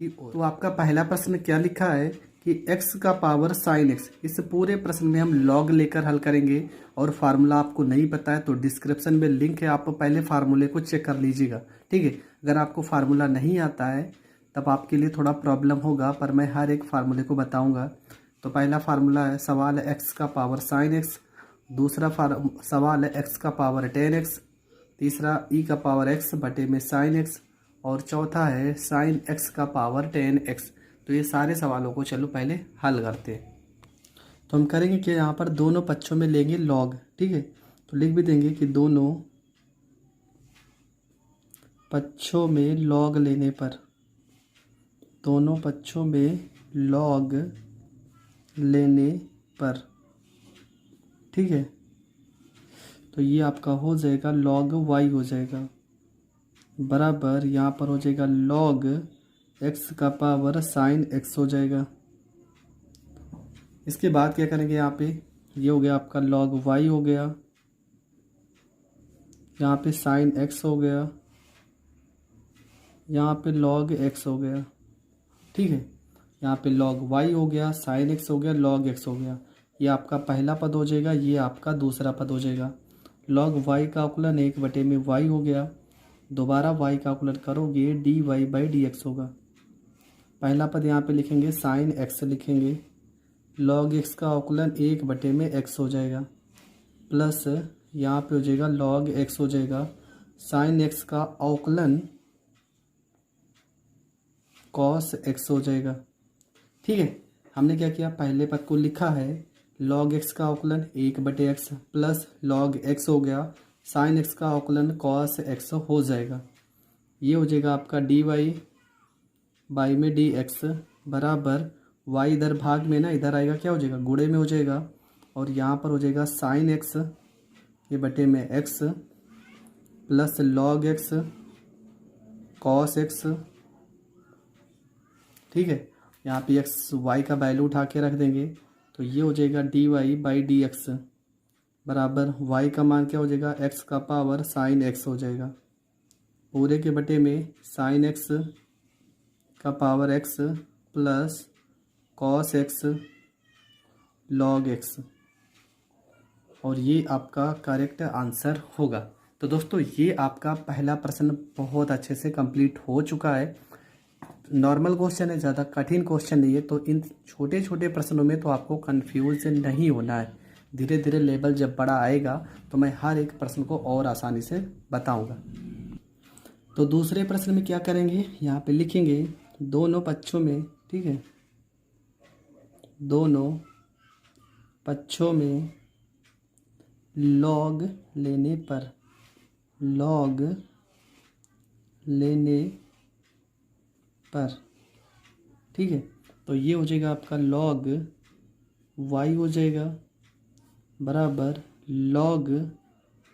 की ओर। तो आपका पहला प्रश्न क्या लिखा है कि x का पावर साइन x। इस पूरे प्रश्न में हम लॉग लेकर हल करेंगे और फार्मूला आपको नहीं पता है तो डिस्क्रिप्शन में लिंक है, आप पहले फार्मूले को चेक कर लीजिएगा। ठीक है, अगर आपको फार्मूला नहीं आता है तब आपके लिए थोड़ा प्रॉब्लम होगा, पर मैं हर एक फार्मूले को बताऊंगा। तो पहला फार्मूला है, सवाल है x का पावर साइन x। दूसरा सवाल है x का पावर टेन x। तीसरा e का पावर x बटे में साइन x। और चौथा है साइन x का पावर टेन x। तो ये सारे सवालों को चलो पहले हल करते हैं। तो हम करेंगे कि यहाँ पर दोनों पक्षों में लेंगे लॉग। ठीक है, तो लिख भी देंगे कि दोनों पक्षों में लॉग लेने पर, दोनों पक्षों में लॉग लेने पर, ठीक है, तो ये आपका हो जाएगा लॉग y हो जाएगा बराबर, यहाँ पर हो जाएगा लॉग x का पावर साइन x हो जाएगा। इसके बाद क्या करेंगे, यहाँ पे ये हो गया आपका लॉग y हो गया, यहाँ पे साइन x हो गया, यहाँ पे लॉग x हो गया। ठीक है, यहाँ पे लॉग y हो गया, साइन x हो गया, लॉग x हो गया। ये आपका पहला पद हो जाएगा, ये आपका दूसरा पद हो जाएगा। लॉग y का अवकलन 1/y हो गया, दोबारा y का अवकलन करोगे dy/dx होगा। पहला पद यहाँ पे लिखेंगे साइन x लिखेंगे, लॉग x का अवकलन 1/x हो जाएगा, प्लस यहाँ पे हो जाएगा लॉग x हो जाएगा, साइन x का अवकलन कॉस x हो जाएगा। ठीक है, हमने क्या किया, पहले पद को लिखा है लॉग x का अवकलन 1/x प्लस लॉग x हो गया, साइन x का अवकलन कॉस x हो जाएगा। ये हो जाएगा आपका dy बाई में dx बराबर y इधर भाग में ना, इधर आएगा क्या हो जाएगा, गुणे में हो जाएगा, और यहाँ पर हो जाएगा साइन x ये बटे में x plus log x cos x। ठीक है, यहाँ पे x y का वैल्यू उठा के रख देंगे, तो ये हो जाएगा dy/dx बराबर y का मान क्या हो जाएगा, x का पावर साइन x हो जाएगा, पूरे के बटे में साइन x का power x plus cos x log x, और ये आपका करेक्ट आंसर होगा। तो दोस्तों ये आपका पहला प्रश्न बहुत अच्छे से कंप्लीट हो चुका है। नॉर्मल क्वेश्चन है, ज़्यादा कठिन क्वेश्चन नहीं है, तो इन छोटे छोटे प्रश्नों में तो आपको कंफ्यूज नहीं होना है। धीरे धीरे लेवल जब बड़ा आएगा तो मैं हर एक प्रश्न को और आसानी से बताऊंगा। तो दूसरे प्रश्न में क्या करेंगे, यहाँ पे लिखेंगे दोनों पक्षों में, ठीक है, दोनों पक्षों में लॉग लेने पर, लॉग लेने पर, ठीक है, तो ये हो जाएगा आपका लॉग y हो जाएगा बराबर लॉग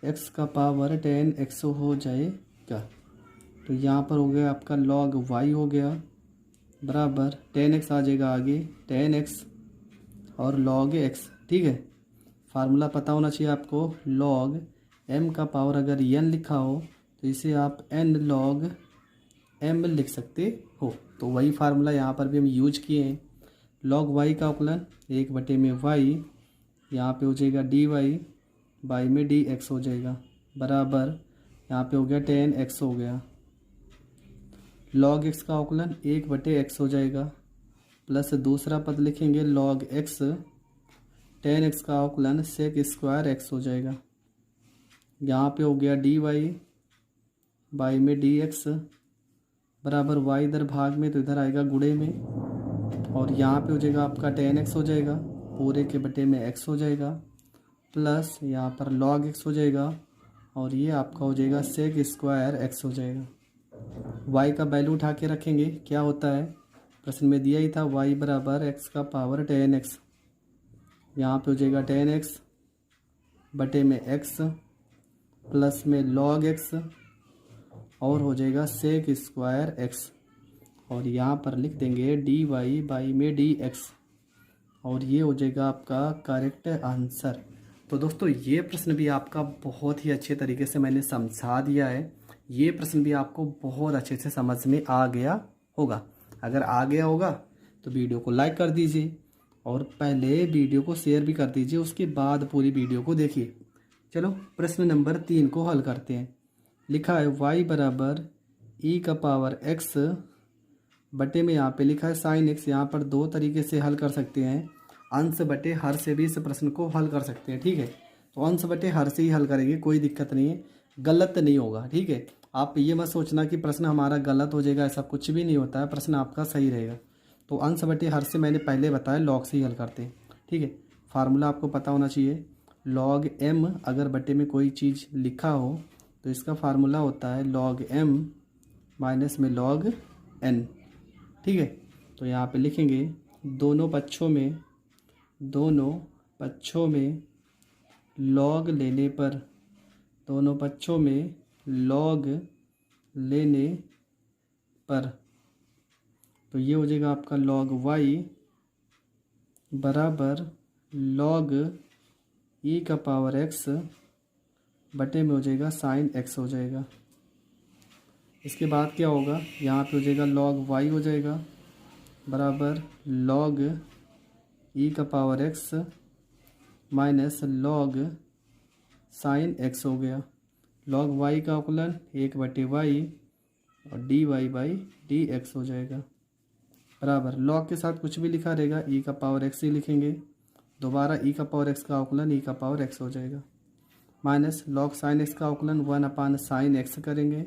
x का पावर 10x हो जाएगा। तो यहाँ पर हो गया आपका लॉग y हो गया बराबर 10x आ जाएगा आगे 10x और लॉग x। ठीक है, फार्मूला पता होना चाहिए आपको, लॉग m का पावर अगर n लिखा हो तो इसे आप n लॉग m लिख सकते हो। तो वही फार्मूला यहाँ पर भी हम यूज किए हैं। लॉग y का अवकलन 1/y, यहाँ पे हो जाएगा dy बाई में dx हो जाएगा बराबर, यहाँ पे हो गया 10x हो गया, लॉग x का अवकलन 1/x हो जाएगा, प्लस दूसरा पद लिखेंगे लॉग x 10x का अवकलन सेक स्क्वायर x हो जाएगा, यहाँ पे हो गया dy बाई में dx बराबर y इधर भाग में तो इधर आएगा गुणे में, और यहाँ पे हो जाएगा आपका 10x हो जाएगा, पूरे के बटे में x हो जाएगा, प्लस यहाँ पर log x हो जाएगा, और ये आपका हो जाएगा सेक स्क्वायर x हो जाएगा। y का वैल्यू उठा के रखेंगे, क्या होता है प्रश्न में दिया ही था, y बराबर x का पावर 10x, यहाँ पे हो जाएगा 10x बटे में x प्लस में log x और हो जाएगा सेक स्क्वायर x, और यहाँ पर लिख देंगे dy बाई में dx, और ये हो जाएगा आपका करेक्ट आंसर। तो दोस्तों ये प्रश्न भी आपका बहुत ही अच्छे तरीके से मैंने समझा दिया है, ये प्रश्न भी आपको बहुत अच्छे से समझ में आ गया होगा। अगर आ गया होगा तो वीडियो को लाइक कर दीजिए और पहले वीडियो को शेयर भी कर दीजिए, उसके बाद पूरी वीडियो को देखिए। चलो प्रश्न नंबर 3 को हल करते हैं। लिखा है y बराबर ई का पावर x बटे में यहाँ पे लिखा है साइन x। यहाँ पर दो तरीके से हल कर सकते हैं, अंश बटे हर से भी इस प्रश्न को हल कर सकते हैं। ठीक है, तो अंश बटे हर से ही हल करेंगे, कोई दिक्कत नहीं है, गलत नहीं होगा। ठीक है, आप ये मत सोचना कि प्रश्न हमारा गलत हो जाएगा, ऐसा कुछ भी नहीं होता है, प्रश्न आपका सही रहेगा। तो अंश बटे हर से मैंने पहले बताया लॉग से ही हल करते हैं। ठीक है, फार्मूला आपको पता होना चाहिए, लॉग m अगर बटे में कोई चीज़ लिखा हो तो इसका फार्मूला होता है लॉग m माइनस में लॉग n। ठीक है, तो यहाँ पे लिखेंगे दोनों पक्षों में लॉग लेने पर, दोनों पक्षों में लॉग लेने पर, तो ये हो जाएगा आपका लॉग y बराबर लॉग ई का पावर x बटे में हो जाएगा साइन x हो जाएगा। इसके बाद क्या होगा, यहाँ पे हो जाएगा लॉग y हो जाएगा बराबर लॉग ई का power x minus log sine x हो गया। लॉग y का अवकलन 1/y और dy बाई dx हो जाएगा बराबर लॉग के साथ कुछ भी लिखा रहेगा, ई का पावर x ही लिखेंगे, दोबारा ई का पावर x का अवकलन ई का पावर x हो जाएगा माइनस लॉग साइन x का अवकलन 1/साइन x करेंगे,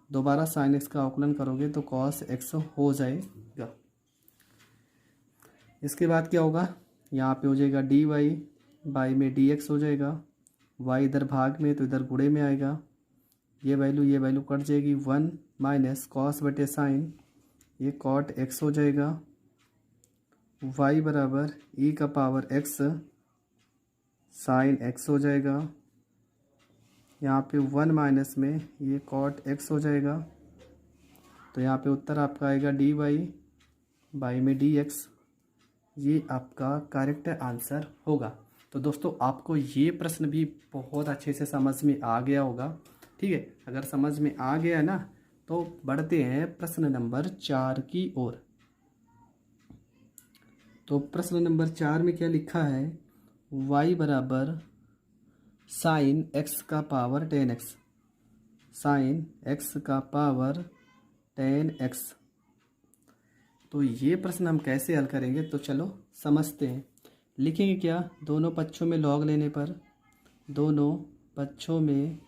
दोबारा साइन x का अवकलन करोगे तो कॉस x हो जाएगा। इसके बाद क्या होगा, यहाँ पे हो जाएगा dy बाई में dx हो जाएगा, y इधर भाग में तो इधर गुणे में आएगा, ये वैल्यू कट जाएगी 1 माइनस कॉस बटे साइन, ये कॉट x हो जाएगा, y बराबर ई का पावर x साइन x हो जाएगा, यहाँ पे 1 माइनस में ये कॉट x हो जाएगा, तो यहाँ पे उत्तर आपका आएगा dy बाई में dx, ये आपका करेक्ट आंसर होगा। तो दोस्तों आपको ये प्रश्न भी बहुत अच्छे से समझ में आ गया होगा। ठीक है, अगर समझ में आ गया ना तो बढ़ते हैं प्रश्न नंबर 4 की ओर। तो प्रश्न नंबर 4 में क्या लिखा है, y बराबर साइन x का पावर 10x, साइन x का पावर 10x। तो ये प्रश्न हम कैसे हल करेंगे, तो चलो समझते हैं। लिखेंगे क्या, दोनों पक्षों में लॉग लेने पर, दोनों पक्षों में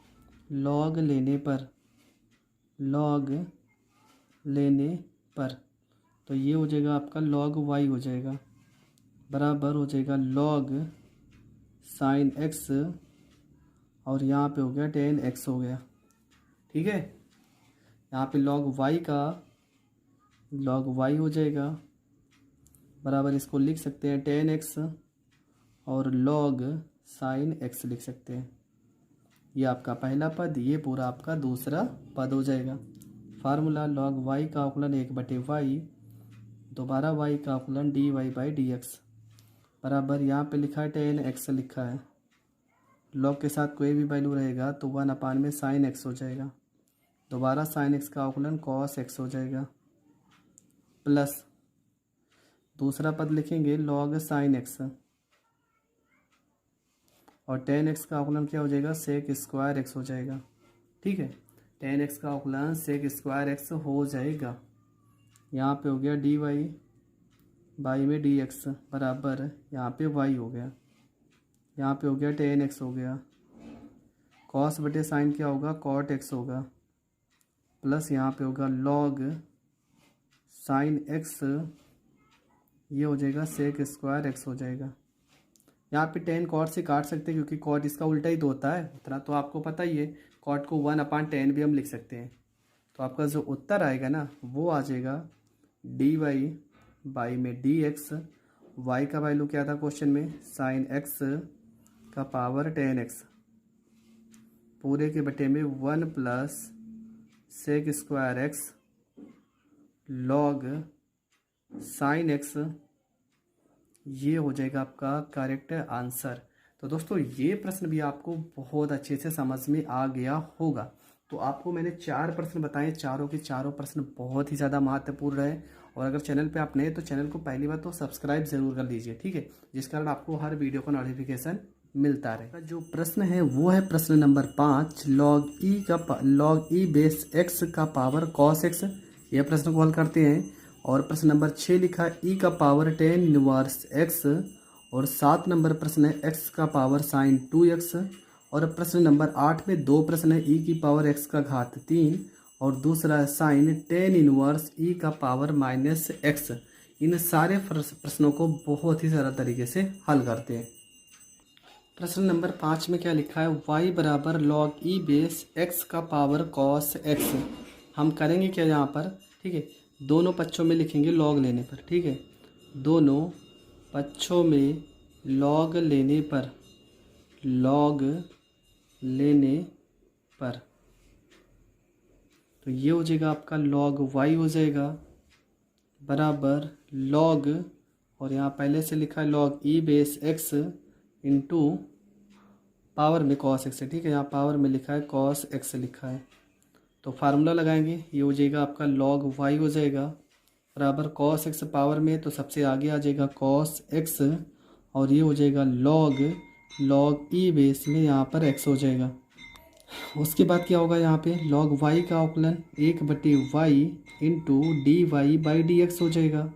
लॉग लेने पर, लॉग लेने पर, तो ये हो जाएगा आपका लॉग y हो जाएगा बराबर हो जाएगा लॉग साइन x और यहाँ पे हो गया 10x हो गया। ठीक है, यहाँ पे लॉग y का लॉग y हो जाएगा बराबर, इसको लिख सकते हैं 10x और log साइन x लिख सकते हैं। ये आपका पहला पद, ये पूरा आपका दूसरा पद हो जाएगा। फार्मूला log y का अवकलन 1/y, दोबारा y का अवकलन dy बाई dx बराबर, यहाँ पे लिखा है 10x लिखा है, log के साथ कोई भी वैल्यू रहेगा तो 1 में साइन x हो जाएगा, दोबारा साइन x का अवकलन cos x हो जाएगा प्लस दूसरा पद लिखेंगे log साइन x और 10x का अवकलन क्या हो जाएगा, सेक स्क्वायर x हो जाएगा। ठीक है, 10x का अवकलन सेक स्क्वायर x हो जाएगा। यहाँ पे हो गया dy बाई में dx बराबर, यहाँ पे y हो गया, यहाँ पे हो गया 10x हो गया, cos बटे साइन क्या होगा, cot x होगा प्लस यहाँ पे होगा log साइन x, ये हो जाएगा सेक स्क्वायर x हो जाएगा। यहाँ पे 10 कॉट से काट सकते हैं क्योंकि कॉट इसका उल्टा ही तो होता है, इतना तो आपको पता ही है। कॉट को 1/10 भी हम लिख सकते हैं। तो आपका जो उत्तर आएगा ना वो आ जाएगा dy बाई में dx, y का वैल्यू क्या था क्वेश्चन में, साइन x का पावर 10x पूरे के बटे में 1 plus sec square x log sine x, ये हो जाएगा आपका करेक्ट आंसर। तो दोस्तों ये प्रश्न भी आपको बहुत अच्छे से समझ में आ गया होगा। तो आपको मैंने 4 प्रश्न बताए, चारों के चारों प्रश्न बहुत ही ज़्यादा महत्वपूर्ण रहे। और अगर चैनल पे आप नए तो चैनल को पहली बार तो सब्सक्राइब ज़रूर कर लीजिए, ठीक है, जिस कारण आपको हर वीडियो का नोटिफिकेशन मिलता रहे। जो प्रश्न है वो है प्रश्न नंबर 5, log ई बेस एक्स का पावर कॉस एक्स। यह प्रश्न को हल करते हैं। और प्रश्न नंबर 6 लिखा है ई का पावर टेन इनवर्स एक्स। और 7 नंबर प्रश्न है एक्स का पावर साइन 2x। और प्रश्न नंबर 8 में 2 प्रश्न है ई की पावर एक्स का घात 3 और दूसरा है साइन टेन इनवर्स ई का पावर माइनस एक्स। इन सारे प्रश्नों को बहुत ही सरल तरीके से हल करते हैं। प्रश्न नंबर 5 में क्या लिखा है, y बराबर लॉग ई बेस एक्स का पावर कॉस एक्स। हम करेंगे क्या यहाँ पर, ठीक है, दोनों पक्षों में लिखेंगे लॉग लेने पर, ठीक है, दोनों पक्षों में लॉग लेने पर तो ये हो जाएगा आपका लॉग y हो जाएगा बराबर लॉग, और यहाँ पहले से लिखा है लॉग ई बेस एक्स इंटू पावर में कॉस एक्स है, ठीक है, यहाँ पावर में लिखा है कॉस एक्स लिखा है। तो फार्मूला लगाएंगे, ये हो जाएगा आपका लॉग y हो जाएगा बराबर कॉस एक्स पावर में, तो सबसे आगे आ जाएगा कॉस एक्स, और ये हो जाएगा लॉग ई बेस में यहाँ पर x हो जाएगा। उसके बाद क्या होगा, यहाँ पे लॉग y का अवकलन 1/y into D Y by D X हो जाएगा।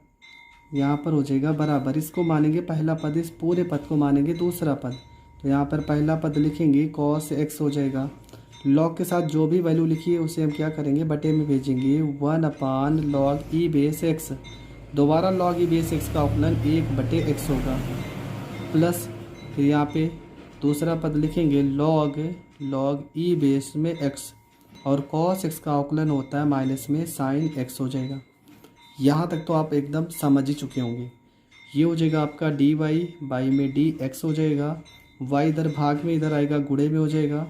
यहाँ पर हो जाएगा बराबर, इसको मानेंगे पहला पद, इस पूरे पद को मानेंगे दूसरा पद। तो यहाँ पर पहला पद लिखेंगे कॉस एक्स हो जाएगा। लॉग के साथ जो भी वैल्यू लिखी है उसे हम क्या करेंगे, बटे में भेजेंगे 1 लॉग ई बेस एक्स। दोबारा लॉग ई बेस एक्स का अवकलन 1/x होगा प्लस, फिर यहाँ पे दूसरा पद लिखेंगे लॉग ई बेस में x, और कॉस एक्स का अवकलन होता है माइनस में साइन x हो जाएगा। यहाँ तक तो आप एकदम समझ ही चुके होंगे। ये हो जाएगा आपका डी वाई बाई में डी एक्स हो जाएगा, y इधर भाग में इधर आएगा गुणे में हो जाएगा,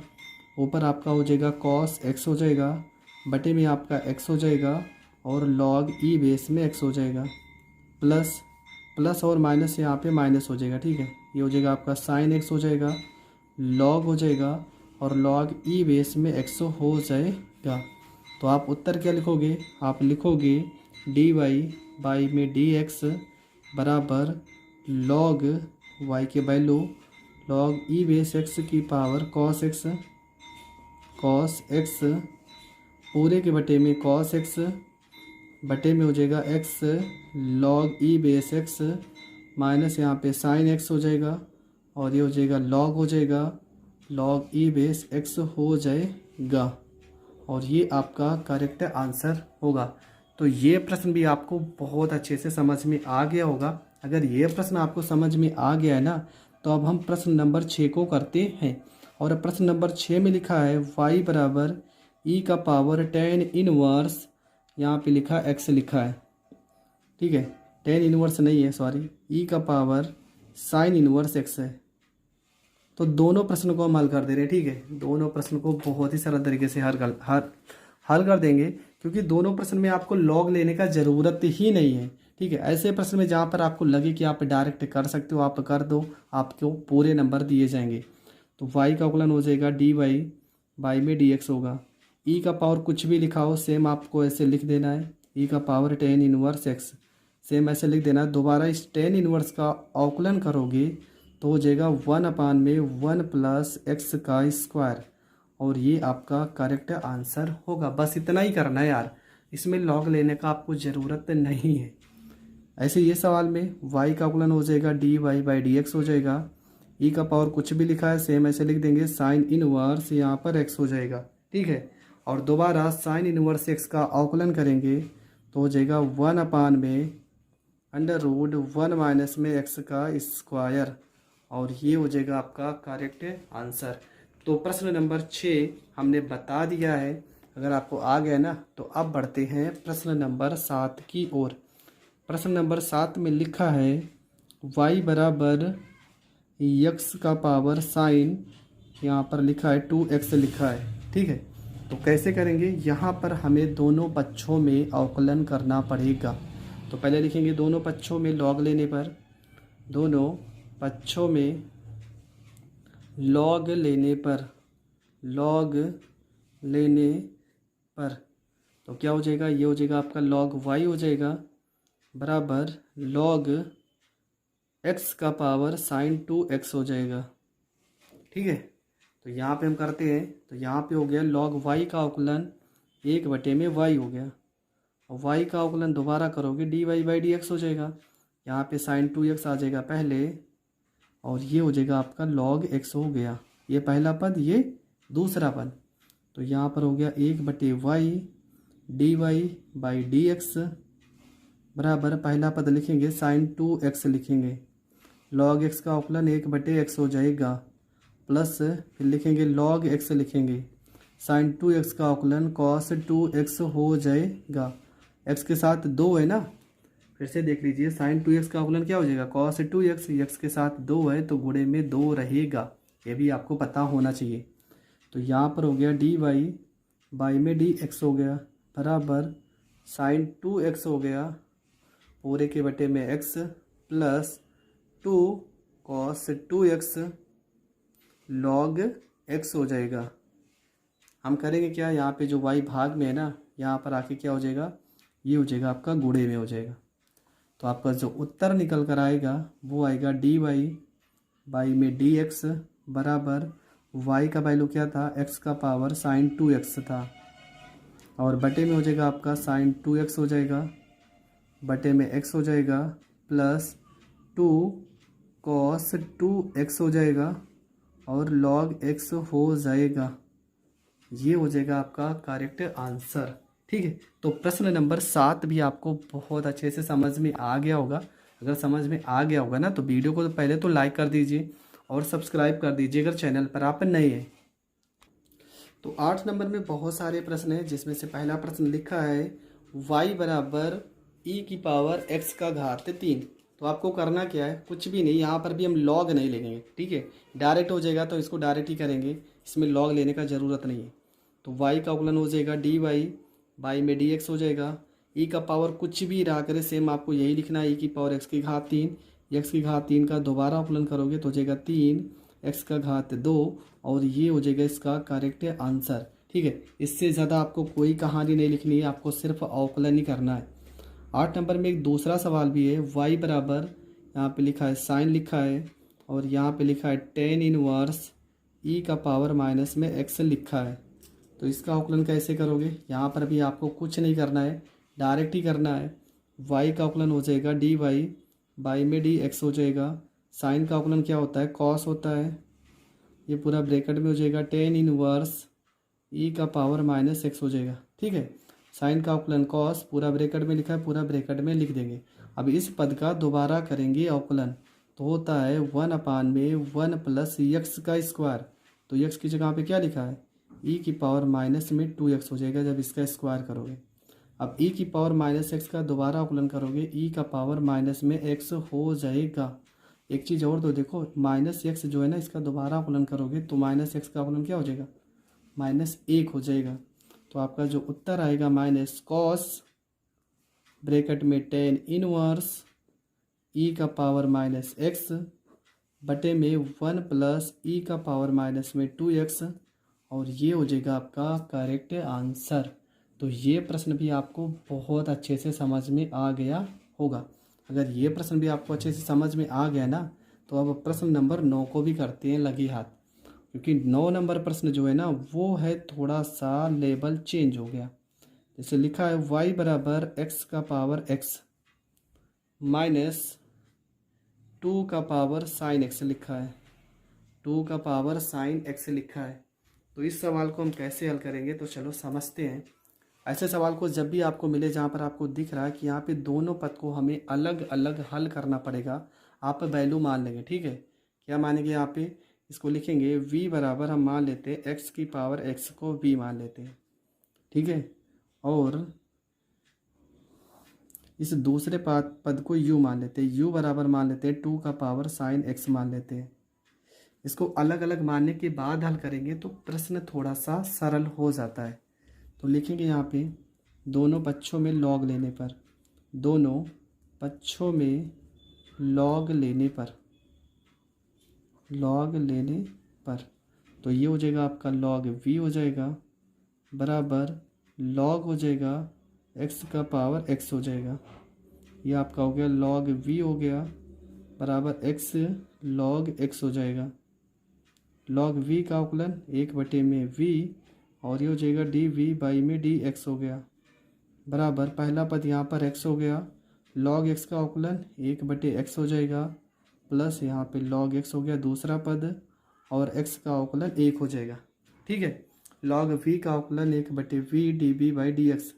ऊपर आपका हो जाएगा कॉस एक्स हो जाएगा, बटे में आपका x हो जाएगा, और लॉग ई बेस में x हो जाएगा, प्लस और माइनस यहाँ पे माइनस हो जाएगा, ठीक है, ये हो जाएगा आपका साइन एक्स हो जाएगा, लॉग हो जाएगा, और लॉग ई बेस में x हो जाएगा। तो आप उत्तर क्या लिखोगे, आप लिखोगे डी वाई बाई में डी एक्स बराबर लॉग y के वैल्यू लॉग ई बेस एक्स की पावर कॉस एक्स पूरे के बटे में कॉस एक्स बटे में हो जाएगा x लॉग ई बेस एक्स माइनस यहाँ पे साइन एक्स हो जाएगा, और ये हो जाएगा लॉग हो जाएगा, लॉग ई बेस एक्स हो जाएगा, और ये आपका करेक्ट आंसर होगा। तो ये प्रश्न भी आपको बहुत अच्छे से समझ में आ गया होगा। अगर ये प्रश्न आपको समझ में आ गया है ना, तो अब हम प्रश्न नंबर 6 को करते हैं। और प्रश्न नंबर 6 में लिखा है y बराबर ई का पावर टेन इनवर्स, यहाँ पे लिखा x लिखा है, ठीक है, टेन इनवर्स नहीं है, सॉरी, ई का पावर साइन इनवर्स x है। तो दोनों प्रश्न को हम हल कर दे रहे हैं, ठीक है, दोनों प्रश्न को बहुत ही सरल तरीके से हल कर देंगे, क्योंकि दोनों प्रश्न में आपको लॉग लेने का ज़रूरत ही नहीं है, ठीक है। ऐसे प्रश्न में जहाँ पर आपको लगे कि आप डायरेक्ट कर सकते हो आप कर दो, आपको पूरे नंबर दिए जाएंगे। तो y का अवकलन हो जाएगा डी वाई बाई में डी एक्स होगा, ई का पावर कुछ भी लिखा हो सेम आपको ऐसे लिख देना है, ई का power tan inverse x same ऐसे लिख देना है। दोबारा इस टेन इनवर्स का अवकलन करोगे तो हो जाएगा 1/1 प्लस एक्स का स्क्वायर, और ये आपका करेक्ट आंसर होगा। बस इतना ही करना है यार, इसमें लॉग लेने का आपको ज़रूरत नहीं है। ऐसे ये सवाल में y का अवकलन हो जाएगा D Y by D X हो जाएगा, ई का पावर कुछ भी लिखा है सेम ऐसे लिख देंगे, साइन इनवर्स यहाँ पर x हो जाएगा, ठीक है, और दोबारा साइन इनवर्स x का अवकलन करेंगे तो हो जाएगा 1/√1 माइनस में x का स्क्वायर, और ये हो जाएगा आपका करेक्ट आंसर। तो प्रश्न नंबर 6 हमने बता दिया है। अगर आपको आ गया ना, तो अब बढ़ते हैं प्रश्न नंबर 7 की ओर। प्रश्न नंबर 7 में लिखा है y बराबर x का पावर साइन, यहाँ पर लिखा है 2x लिखा है, ठीक है। तो कैसे करेंगे, यहाँ पर हमें दोनों पक्षों में अवकलन करना पड़ेगा। तो पहले लिखेंगे दोनों पक्षों में लॉग लेने पर, दोनों पक्षों में लॉग लेने पर, तो क्या हो जाएगा, ये हो जाएगा आपका log y हो जाएगा बराबर log x का पावर साइन 2x हो जाएगा। ठीक है, तो यहाँ पे हम करते हैं, तो यहाँ पे हो गया log y का अवकलन 1/y हो गया, और y का अवकलन दोबारा करोगे dy/dx हो जाएगा। यहाँ पे साइन 2x आ जाएगा पहले, और ये हो जाएगा आपका log x हो गया, ये पहला पद, ये दूसरा पद। तो यहाँ पर हो गया 1/y dy/dx बराबर, पहला पद लिखेंगे साइन 2x लिखेंगे, log x का अवकलन 1/x हो जाएगा, प्लस फिर लिखेंगे log x लिखेंगे, साइन 2x का अवकलन cos 2x हो जाएगा। x के साथ 2 है ना, फिर से देख लीजिए, साइन 2x का अवकलन क्या हो जाएगा, cos 2x, x के साथ 2 है तो गुणे में 2 रहेगा, ये भी आपको पता होना चाहिए। तो यहाँ पर हो गया dy में dx हो गया बराबर साइन 2x हो गया पूरे के बटे में x plus 2 cos 2x log x हो जाएगा। हम करेंगे क्या, यहाँ पे जो y भाग में है ना, यहाँ पर आके क्या हो जाएगा, ये हो जाएगा आपका गुणे में हो जाएगा। तो आपका जो उत्तर निकल कर आएगा वो आएगा dy में dx बराबर y का वैल्यू क्या था, x का पावर साइन 2x था, और बटे में हो जाएगा आपका साइन 2x हो जाएगा, बटे में x हो जाएगा, प्लस 2 cos 2x हो जाएगा, और log x हो जाएगा। ये हो जाएगा आपका करेक्ट आंसर। ठीक है, तो प्रश्न नंबर 7 भी आपको बहुत अच्छे से समझ में आ गया होगा। अगर समझ में आ गया होगा ना, तो वीडियो को पहले तो लाइक कर दीजिए और सब्सक्राइब कर दीजिए अगर चैनल पर आप नए हैं। तो 8 नंबर में बहुत सारे प्रश्न हैं, जिसमें से पहला प्रश्न लिखा है y बराबर e की पावर x का घात 3। तो आपको करना क्या है, कुछ भी नहीं, यहाँ पर भी हम log नहीं लेंगे। ठीक है, डायरेक्ट हो जाएगा तो इसको डायरेक्ट ही करेंगे, इसमें log लेने का ज़रूरत नहीं है। तो y का अवकलन हो जाएगा dy y में dx हो जाएगा, e का पावर कुछ भी रहा करे सेम आपको यही लिखना है, e की पावर x की घात 3, x की घात 3 का दोबारा अवकलन करोगे तो हो जाएगा 3 x का घात 2, और ये हो जाएगा इसका करेक्ट आंसर। ठीक है, इससे ज़्यादा आपको कोई कहानी नहीं लिखनी है, आपको सिर्फ अवकलन ही करना है। 8 नंबर में एक दूसरा सवाल भी है, y बराबर यहाँ पे लिखा है साइन लिखा है, और यहाँ पे लिखा है टेन इनवर्स e का पावर माइनस में x लिखा है। तो इसका अवकलन कैसे करोगे, यहाँ पर भी आपको कुछ नहीं करना है, डायरेक्ट ही करना है। y का अवकलन हो जाएगा dy y में dx हो जाएगा, साइन का अवकलन क्या होता है, cos होता है, ये पूरा ब्रैकेट में हो जाएगा टेन इनवर्स e का पावर माइनस x हो जाएगा। ठीक है, साइन का अवकलन cos पूरा ब्रैकेट में लिखा है, पूरा ब्रैकेट में लिख देंगे। अब इस पद का दोबारा करेंगे अवकलन, तो होता है 1/1 प्लस x का स्क्वायर। तो x की जगह पे क्या लिखा है, e की पावर माइनस में 2x हो जाएगा जब इसका स्क्वायर करोगे। अब e की पावर माइनस x का दोबारा अवकलन करोगे, e का पावर माइनस में x हो जाएगा। एक चीज़ और तो देखो, माइनस x जो है ना, इसका दोबारा अवकलन करोगे तो माइनस x का अवकलन क्या हो जाएगा, -1 हो जाएगा। तो आपका जो उत्तर आएगा माइनस कॉस ब्रैकेट में टेन इनवर्स e का पावर माइनस x बटे में 1 प्लस e का पावर माइनस में 2x, और ये हो जाएगा आपका करेक्ट आंसर। तो ये प्रश्न भी आपको बहुत अच्छे से समझ में आ गया होगा। अगर ये प्रश्न भी आपको अच्छे से समझ में आ गया ना, तो अब प्रश्न नंबर 9 को भी करते हैं लगी हाथ, क्योंकि 9 नंबर प्रश्न जो है ना, वो है थोड़ा सा लेवल चेंज हो गया। जैसे लिखा है y बराबर x का पावर x माइनस 2 का पावर साइन x लिखा है, 2 का पावर साइन x लिखा है। तो इस सवाल को हम कैसे हल करेंगे, तो चलो समझते हैं। ऐसे सवाल को जब भी आपको मिले जहाँ पर आपको दिख रहा है कि यहाँ पे दोनों पद को हमें अलग अलग हल करना पड़ेगा, आप वैल्यू मान लेंगे। ठीक है, क्या मानेंगे, यहाँ पे इसको लिखेंगे v बराबर हम मान लेते हैं x की पावर x को v मान लेते हैं। ठीक है, और इस दूसरे पद को u मान लेते हैं, u बराबर मान लेते हैं 2 का पावर साइन x मान लेते हैं। इसको अलग अलग मानने के बाद हल करेंगे तो प्रश्न थोड़ा सा सरल हो जाता है। तो लिखेंगे यहाँ पे दोनों पक्षों में लॉग लेने पर, दोनों पक्षों में लॉग लेने पर, लॉग लेने पर, तो ये हो जाएगा आपका लॉग v हो जाएगा बराबर लॉग हो जाएगा एक्स का पावर एक्स हो जाएगा। ये आपका हो गया लॉग वी हो गया बराबर एक्स लॉग एक्स हो जाएगा। लॉग वी का अवकलन 1/में v और ये हो जाएगा डी वी बाई में डी एक्स हो गया बराबर पहला पद यहाँ पर x हो गया, log x का अवकलन 1/x हो जाएगा प्लस यहाँ पे log x हो गया दूसरा पद और x का अवकलन 1 हो जाएगा। ठीक है, log v का अवकलन 1/v dv बाई dx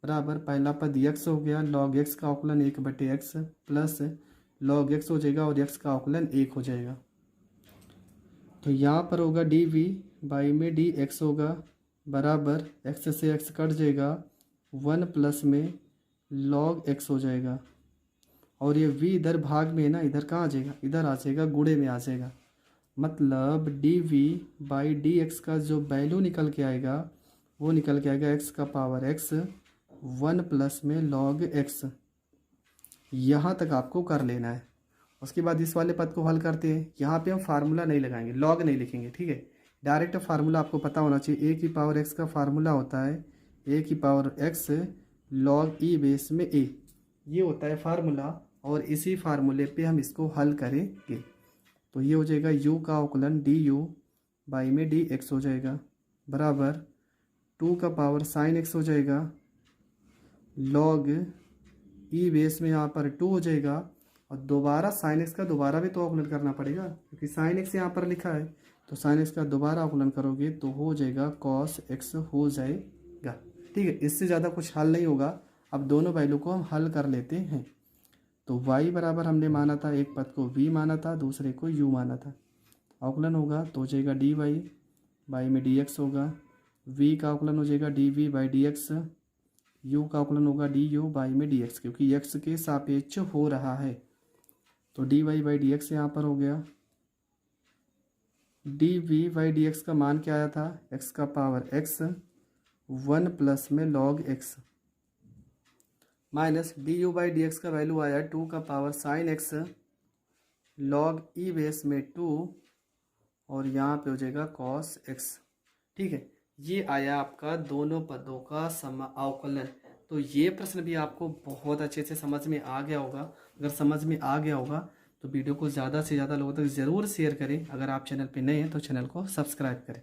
बराबर पहला पद x हो गया, log x का अवकलन 1/x प्लस log x हो जाएगा और x का अवकलन 1 हो जाएगा। तो यहाँ पर होगा dv बाई में dx होगा बराबर x से x कट जाएगा 1 प्लस में log x हो जाएगा और ये v इधर भाग में है ना, इधर कहाँ आ जाएगा, इधर आ जाएगा, गुणे में आ जाएगा। मतलब dv बाई dx का जो वैल्यू निकल के आएगा वो निकल के आएगा x का पावर x 1 प्लस में log x। यहाँ तक आपको कर लेना है। उसके बाद इस वाले पद को हल करते हैं। यहाँ पे हम फार्मूला नहीं लगाएंगे, log नहीं लिखेंगे। ठीक है, डायरेक्ट फार्मूला आपको पता होना चाहिए। a की पावर x का फार्मूला होता है a की power x log e base में a, ये होता है फार्मूला और इसी फार्मूले पे हम इसको हल करेंगे। तो ये हो जाएगा u का अवकलन du बाई में dx हो जाएगा बराबर 2 का पावर साइन x हो जाएगा log e बेस में यहाँ पर 2 हो जाएगा और दोबारा साइन x का दोबारा भी तो अवकलन करना पड़ेगा क्योंकि साइन x यहाँ पर लिखा है। तो साइन x का दोबारा अवकलन करोगे तो हो जाएगा cos x हो जाएगा। ठीक है, इससे ज़्यादा कुछ हल नहीं होगा। अब दोनों वैल्यू को हम हल कर लेते हैं। तो y बराबर हमने माना था, एक पद को v माना था, दूसरे को u माना था। अवकलन होगा तो हो जाएगा dy बाई में dx होगा, v का अवकलन हो जाएगा dv बाई dx, u का अवकलन होगा du बाई में dx क्योंकि x के सापेक्ष हो रहा है। तो dy बाई dx यहाँ पर हो गया, dv बाई dx का मान क्या आया था, x का पावर x 1 प्लस में log x minus du by dx का वैल्यू आया 2 का power sine x log e base में 2 और यहाँ पे हो जाएगा cos x। ठीक है, ये आया आपका दोनों पदों का अवकलन। तो ये प्रश्न भी आपको बहुत अच्छे से समझ में आ गया होगा। अगर समझ में आ गया होगा तो वीडियो को ज़्यादा से ज़्यादा लोगों तक ज़रूर शेयर करें। अगर आप चैनल पे नए हैं तो चैनल को सब्सक्राइब करें।